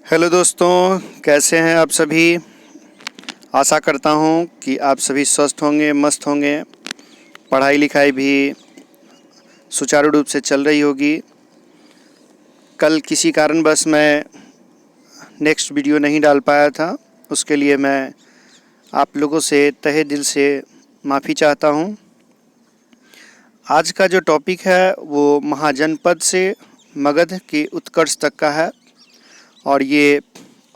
Hello दोस्तों, कैसे हैं आप सभी। आशा करता हूं कि आप सभी स्वस्थ होंगे, मस्त होंगे। पढ़ाई लिखाई भी सुचारू रूप से चल रही होगी। कल किसी कारणवश मैं नेक्स्ट वीडियो नहीं डाल पाया था, उसके लिए मैं आप लोगों से तहे दिल से माफ़ी चाहता हूं। आज का जो टॉपिक है वो महाजनपद से मगध के उत्कर्ष तक का है और ये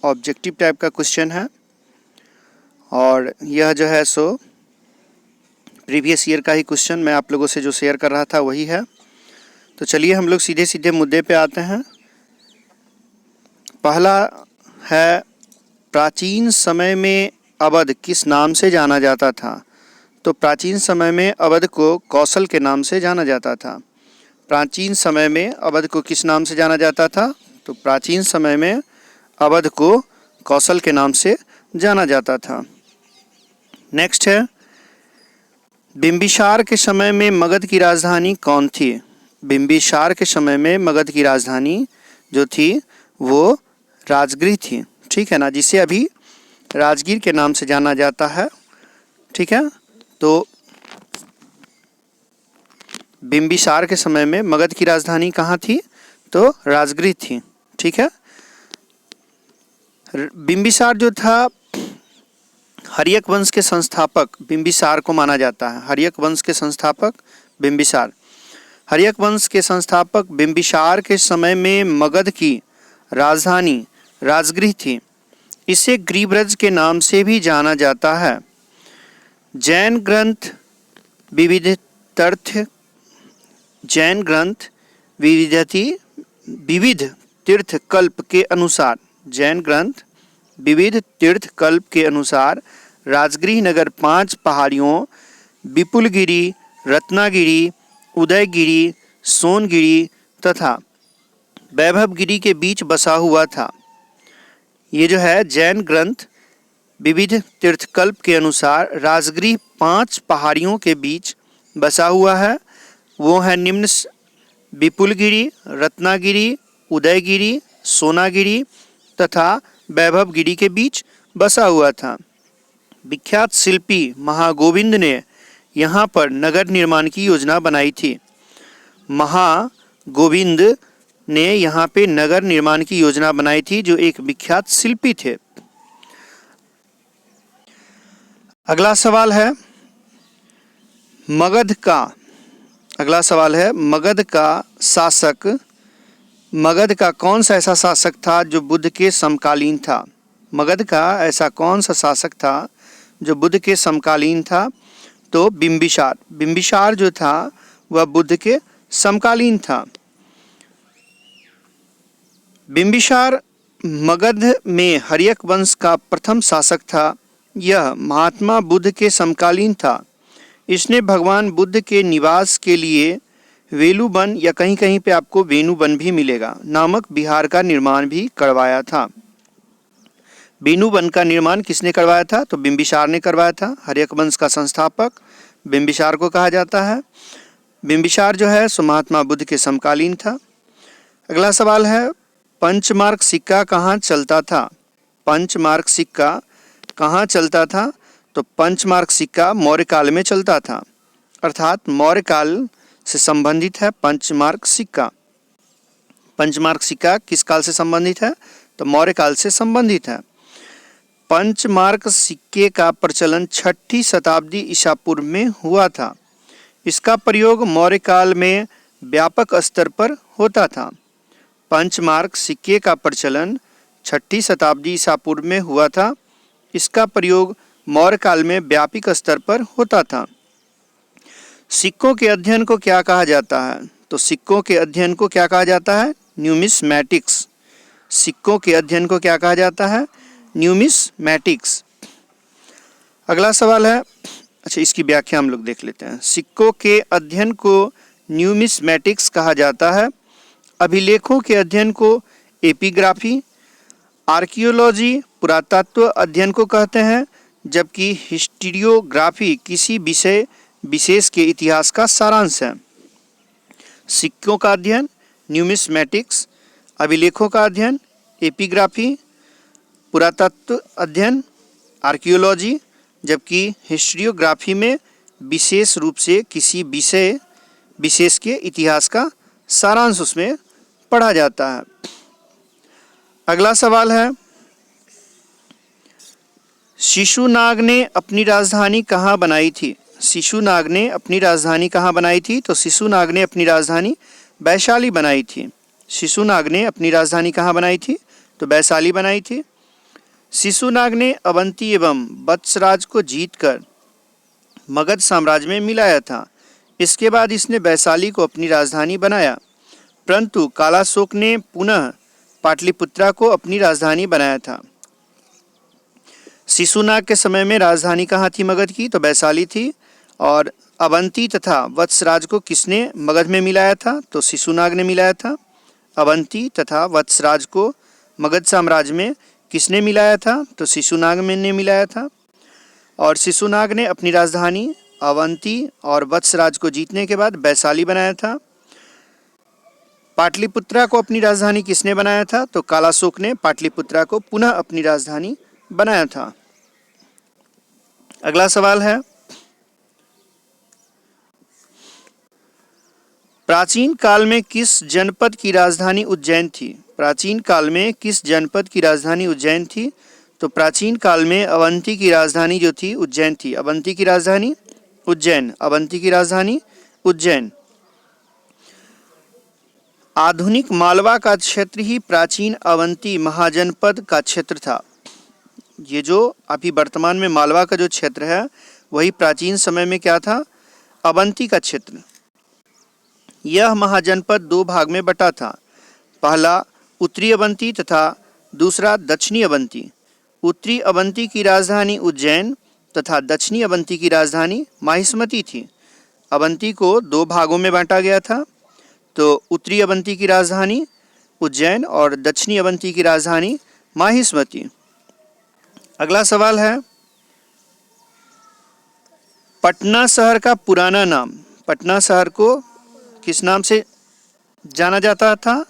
ऑब्जेक्टिव टाइप का क्वेश्चन है और यह जो है सो प्रीवियस ईयर का ही क्वेश्चन मैं आप लोगों से जो शेयर कर रहा था वही है। तो चलिए हम लोग सीधे सीधे मुद्दे पे आते हैं। पहला है, प्राचीन समय में अवध किस नाम से जाना जाता था। तो प्राचीन समय में अवध को कौशल के नाम से जाना जाता था। प्राचीन समय में अवध को किस नाम से जाना जाता था। तो प्राचीन समय में अवध को कौशल के नाम से जाना जाता था। नेक्स्ट है, बिंबिसार के समय में मगध की राजधानी कौन थी। बिंबिसार के समय में मगध की राजधानी जो थी वो राजगृह थी, ठीक है ना, जिसे अभी राजगीर के नाम से जाना जाता है। ठीक है, तो बिंबिसार के समय में मगध की राजधानी कहाँ थी, तो राजगृह थी। ठीक है, बिंबिसार जो था हर्यक वंश के संस्थापक बिंबिसार को माना जाता है। हर्यक वंश के संस्थापक बिंबिसार। हर्यक वंश के संस्थापक बिंबिसार के समय में मगध की राजधानी राजगृह थी। इसे ग्रीव्रज के नाम से भी जाना जाता है। जैन ग्रंथ विविध तीर्थ कल्प के अनुसार जैन ग्रंथ विविध तीर्थ कल्प के अनुसार राजगृह नगर 5 पहाड़ियों विपुलगिरी, रत्नागिरी, उदयगिरी, सोनगिरी तथा वैभवगिरी के बीच बसा हुआ था। ये जो है जैन ग्रंथ विविध तीर्थकल्प के अनुसार राजगृह 5 पहाड़ियों के बीच बसा हुआ है। वो है निम्न: विपुलगिरी, रत्नागिरी, उदयगिरी, सोनागिरी तथा वैभवगिरी के बीच बसा हुआ था। विख्यात शिल्पी महागोविंद ने यहाँ पर नगर निर्माण की योजना बनाई थी। महागोविंद ने यहाँ पे नगर निर्माण की योजना बनाई थी, जो एक विख्यात शिल्पी थे। अगला सवाल है मगध का कौन सा ऐसा शासक था जो बुद्ध के समकालीन था। मगध का ऐसा कौन सा शासक था जो बुद्ध के समकालीन था। तो बिंबिसार जो था वह बुद्ध के समकालीन था। बिंबिसार मगध में हर्यक वंश का प्रथम शासक था। यह महात्मा बुद्ध के समकालीन था। इसने भगवान बुद्ध के निवास के लिए वेलुवन या कहीं कहीं पे आपको वेनुवन भी मिलेगा नामक विहार का निर्माण भी करवाया था। वेनुवन का निर्माण किसने करवाया था, तो बिंबिसार ने करवाया था। हर्यक वंश का संस्थापक बिंबिसार को कहा जाता है। बिंबिसार जो है सो महात्मा बुद्ध के समकालीन था। अगला सवाल है, पंचमार्क सिक्का कहाँ चलता था। पंचमार्क सिक्का कहाँ चलता था, तो पंचमार्क सिक्का मौर्य काल में चलता था, अर्थात मौर्य काल से संबंधित है पंचमार्क सिक्का। पंचमार्क सिक्का किस काल से संबंधित है, तो मौर्य काल से संबंधित है। पंचमार्क सिक्के का प्रचलन 6ठी शताब्दी ईसा पूर्व में हुआ था। इसका प्रयोग मौर्य काल में व्यापक स्तर पर होता था। पंचमार्क सिक्के का प्रचलन 6ठी शताब्दी ईसा पूर्व में हुआ था। इसका प्रयोग मौर्य काल में व्यापक स्तर पर होता था। सिक्कों के अध्ययन को क्या कहा जाता है, तो सिक्कों के अध्ययन को क्या कहा जाता है, न्यूमिस्मैटिक्स। सिक्कों के अध्ययन को क्या कहा जाता है, न्यूमिस्मैटिक्स। अगला सवाल है, अच्छा इसकी व्याख्या हम लोग देख लेते हैं। सिक्कों के अध्ययन को न्यूमिस्मैटिक्स कहा जाता है। अभिलेखों के अध्ययन को एपिग्राफी, आर्कियोलॉजी पुरातत्व अध्ययन को कहते हैं, जबकि हिस्टोरियोग्राफी किसी विषय विशेष के इतिहास का सारांश है। सिक्कों का अध्ययन न्यूमिस्मैटिक्स, अभिलेखों का अध्ययन एपिग्राफी, पुरातत्व अध्ययन, आर्कियोलॉजी, जबकि हिस्ट्रियोग्राफी में विशेष रूप से किसी विषय विशेष के इतिहास का सारांश उसमें पढ़ा जाता है। अगला सवाल है, शिशुनाग ने अपनी राजधानी कहाँ बनाई थी? शिशुनाग ने अपनी राजधानी कहाँ बनाई थी? तो शिशुनाग ने अपनी राजधानी वैशाली बनाई थी। शिशुनाग ने अपनी राजधानी कहाँ बनाई थी? तो वैशाली बनाई थी। शिशुनाग ने अवंती एवं वत्सराज को जीतकर मगध साम्राज्य में मिलाया था। इसके बाद इसने वैशाली को अपनी राजधानी बनाया, परंतु कालाशोक ने पुनः पाटलिपुत्रा को अपनी राजधानी बनाया था। शिशुनाग के समय में राजधानी कहाँ थी मगध की? तो वैशाली थी। और अवंती तथा वत्सराज को किसने मगध में मिलाया था? तो शिशुनाग ने मिलाया था। अवंती तथा वत्सराज को मगध साम्राज्य में किसने मिलाया था? तो शिशुनाग ने मिलाया था। और शिशुनाग ने अपनी राजधानी अवंती और वत्सराज को जीतने के बाद वैशाली बनाया था। पाटलिपुत्रा को अपनी राजधानी किसने बनाया था? तो कालाशोक ने पाटलिपुत्रा को पुनः अपनी राजधानी बनाया था। अगला सवाल है, प्राचीन काल में किस जनपद की राजधानी उज्जैन थी? प्राचीन काल में किस जनपद की राजधानी उज्जैन थी? तो प्राचीन काल में अवंती की राजधानी जो थी उज्जैन थी। अवंती की राजधानी उज्जैन। अवंती की राजधानी उज्जैन। आधुनिक मालवा का क्षेत्र ही प्राचीन अवंती महाजनपद का क्षेत्र था। ये जो अभी वर्तमान में मालवा का जो क्षेत्र है वही प्राचीन समय में क्या था? अवंती का क्षेत्र। यह महाजनपद दो भाग में बटा था। पहला उत्तरी अवंती तथा दूसरा दक्षिणी अवंती। उत्तरी अवंती की राजधानी उज्जैन तथा दक्षिणी अवंती की राजधानी माहिष्मती थी। अवंती को दो भागों में बांटा गया था, तो उत्तरी अवंती की राजधानी उज्जैन और दक्षिणी अवंती की राजधानी माहिष्मती। अगला सवाल है, पटना शहर का पुराना नाम। पटना शहर को किस नाम से जाना जाता था?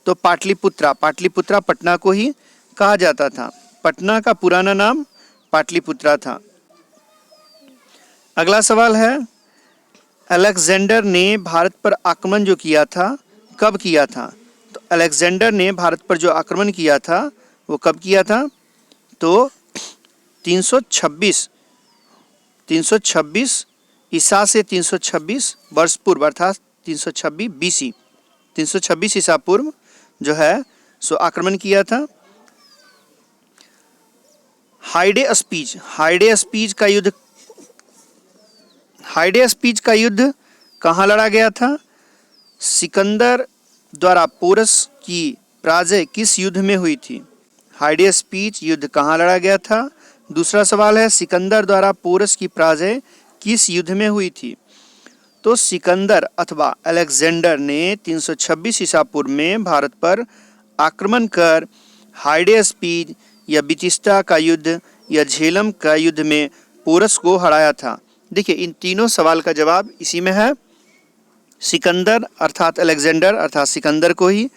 तो पाटलिपुत्रा। पाटलिपुत्रा पटना को ही कहा जाता था। पटना का पुराना नाम पाटलिपुत्रा था। अगला सवाल है, अलेक्जेंडर ने भारत पर आक्रमण जो किया था कब किया था? तो अलेक्जेंडर ने भारत पर जो आक्रमण किया था वो कब किया था? तो 326 ईसा से 326 वर्ष पूर्व अर्थात 326 BC 326 ईसा पूर्व जो है सो आक्रमण किया था। हाइडे स्पीच का युद्ध कहाँ लड़ा गया था? सिकंदर द्वारा पोरस की पराजय किस युद्ध में हुई थी? हाइडे स्पीच युद्ध कहाँ लड़ा गया था? दूसरा सवाल है, सिकंदर द्वारा पोरस की पराजय किस युद्ध में हुई थी? तो सिकंदर अथवा अलेक्जेंडर ने 326 ईसा पूर्व में भारत पर आक्रमण कर हाइडे स्पीच या बितिस्ता का युद्ध या झेलम का युद्ध में पोरस को हराया था। देखिए, इन तीनों सवाल का जवाब इसी में है। सिकंदर अर्थात अलेक्जेंडर अर्थात सिकंदर को ही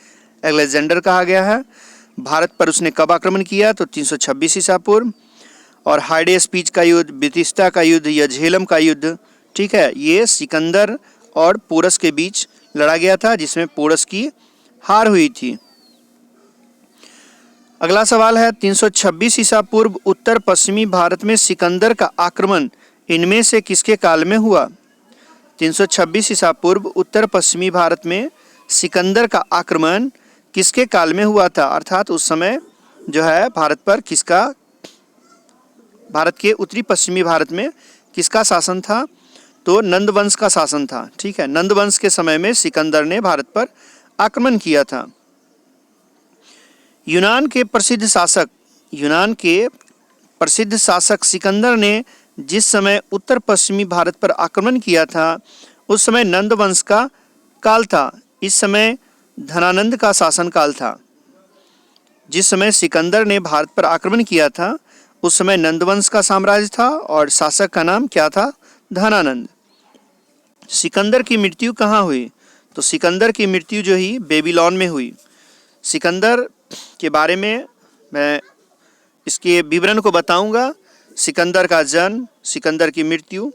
अलेक्जेंडर कहा गया है। भारत पर उसने कब आक्रमण किया? तो 326 ईसा पूर्व। और हाइडे स्पीच का युद्ध, बितिस्ता का युद्ध या झेलम का युद्ध, ठीक है, ये सिकंदर और पोरस के बीच लड़ा गया था जिसमें पोरस की हार हुई थी। अगला सवाल है, 326 ईसा पूर्व उत्तर पश्चिमी भारत में सिकंदर का आक्रमण इनमें से किसके काल में हुआ? 326 ईसा पूर्व उत्तर पश्चिमी भारत में सिकंदर का आक्रमण किसके काल में हुआ था? अर्थात उस समय जो है भारत के उत्तरी पश्चिमी भारत में किसका शासन था? तो नंद वंश का शासन था। ठीक है, नंद वंश के समय में सिकंदर ने भारत पर आक्रमण किया था। यूनान के प्रसिद्ध शासक सिकंदर ने जिस समय उत्तर पश्चिमी भारत पर आक्रमण किया था उस समय नंद वंश का काल था। इस समय धनानंद का शासन काल था। जिस समय सिकंदर ने भारत पर आक्रमण किया था उस समय नंद वंश का साम्राज्य था और शासक का नाम क्या था? धनानंद। सिकंदर की मृत्यु कहाँ हुई? तो सिकंदर की मृत्यु जो ही बेबीलोन में हुई। सिकंदर के बारे में मैं इसके विवरण को बताऊंगा। सिकंदर का जन्म, सिकंदर की मृत्यु,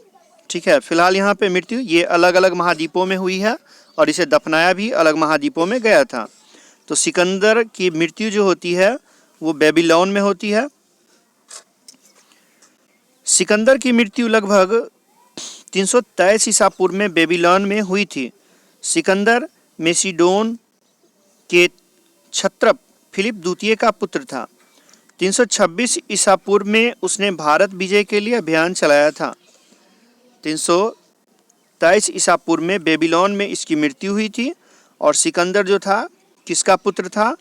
ठीक है। फिलहाल यहाँ पे मृत्यु ये अलग अलग महाद्वीपों में हुई है और इसे दफनाया भी अलग महाद्वीपों में गया था। तो सिकंदर की मृत्यु जो होती है वो बेबीलोन में होती है। सिकंदर की मृत्यु लगभग 323 ईसा पूर्व में बेबीलोन में हुई थी। सिकंदर मेसिडोन के क्षत्रप फिलिप द्वितीय का पुत्र था। 326 ईसा पूर्व में उसने भारत विजय के लिए अभियान चलाया था। 323 ईसा पूर्व में बेबीलोन में इसकी मृत्यु हुई थी। और सिकंदर जो था किसका पुत्र था?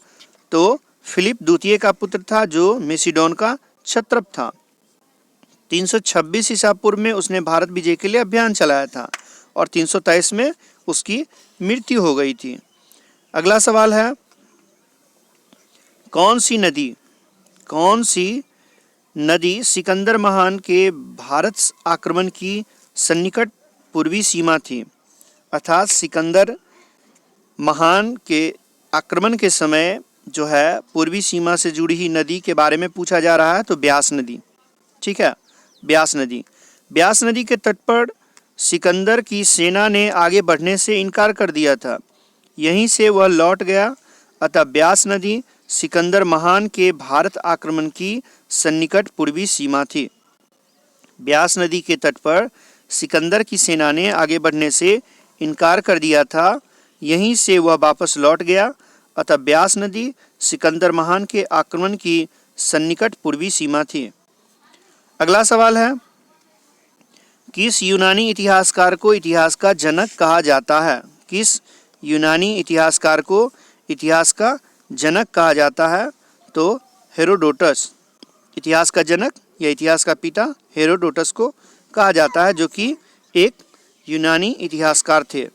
तो फिलिप द्वितीय का पुत्र था, जो मेसिडोन का क्षत्रप था। 326 ईसा पूर्व में उसने भारत विजय के लिए अभियान चलाया था और 323 में उसकी मृत्यु हो गई थी। अगला सवाल है, कौन सी नदी सिकंदर महान के भारत आक्रमण की सन्निकट पूर्वी सीमा थी? अर्थात सिकंदर महान के आक्रमण के समय जो है पूर्वी सीमा से जुड़ी ही नदी के बारे में पूछा जा रहा है। तो ब्यास नदी, ठीक है, ब्यास नदी। ब्यास नदी के तट पर सिकंदर की सेना ने आगे बढ़ने से इनकार कर दिया था, यहीं से वह लौट गया। अतः ब्यास नदी सिकंदर महान के भारत आक्रमण की सन्निकट पूर्वी सीमा थी। ब्यास नदी के तट पर सिकंदर की सेना ने आगे बढ़ने से इनकार कर दिया था, यहीं से वह वापस लौट गया। अतः ब्यास नदी सिकंदर महान के आक्रमण की सन्निकट पूर्वी सीमा थी। अगला सवाल है, किस यूनानी इतिहासकार को इतिहास का जनक कहा जाता है? किस यूनानी इतिहासकार को इतिहास का जनक कहा जाता है? तो हेरोडोटस। इतिहास का जनक या इतिहास का पिता हेरोडोटस को कहा जाता है, जो कि एक यूनानी इतिहासकार थे।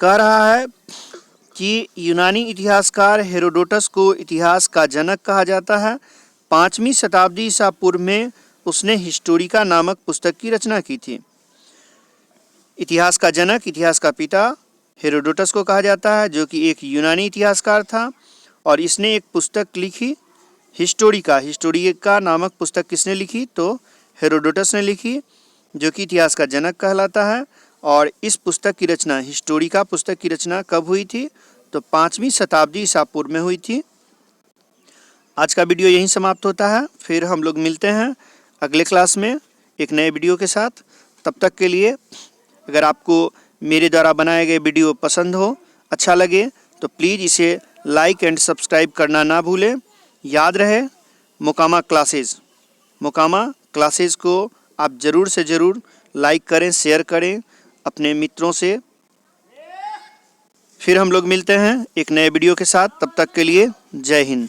कह रहा है कि यूनानी इतिहासकार हेरोडोटस को इतिहास का जनक कहा जाता है। 5वीं शताब्दी ईसा पूर्व में उसने हिस्टोरिका नामक पुस्तक की रचना की थी। इतिहास का जनक, इतिहास का पिता हेरोडोटस को कहा जाता है, जो कि एक यूनानी इतिहासकार था और इसने एक पुस्तक लिखी हिस्टोरिका नामक पुस्तक किसने लिखी? तो हेरोडोटस ने लिखी, जो कि इतिहास का जनक कहलाता है। और इस पुस्तक की रचना, हिस्टोरिका पुस्तक की रचना कब हुई थी? तो 5वीं शताब्दी ईसा पूर्व में हुई थी। आज का वीडियो यहीं समाप्त होता है। फिर हम लोग मिलते हैं अगले क्लास में एक नए वीडियो के साथ। तब तक के लिए अगर आपको मेरे द्वारा बनाए गए वीडियो पसंद हो, अच्छा लगे, तो प्लीज़ इसे लाइक एंड सब्सक्राइब करना ना भूलें। याद रहे, मोकामा क्लासेस को आप ज़रूर से ज़रूर लाइक करें, शेयर करें अपने मित्रों से। फिर हम लोग मिलते हैं एक नए वीडियो के साथ। तब तक के लिए जय हिंद।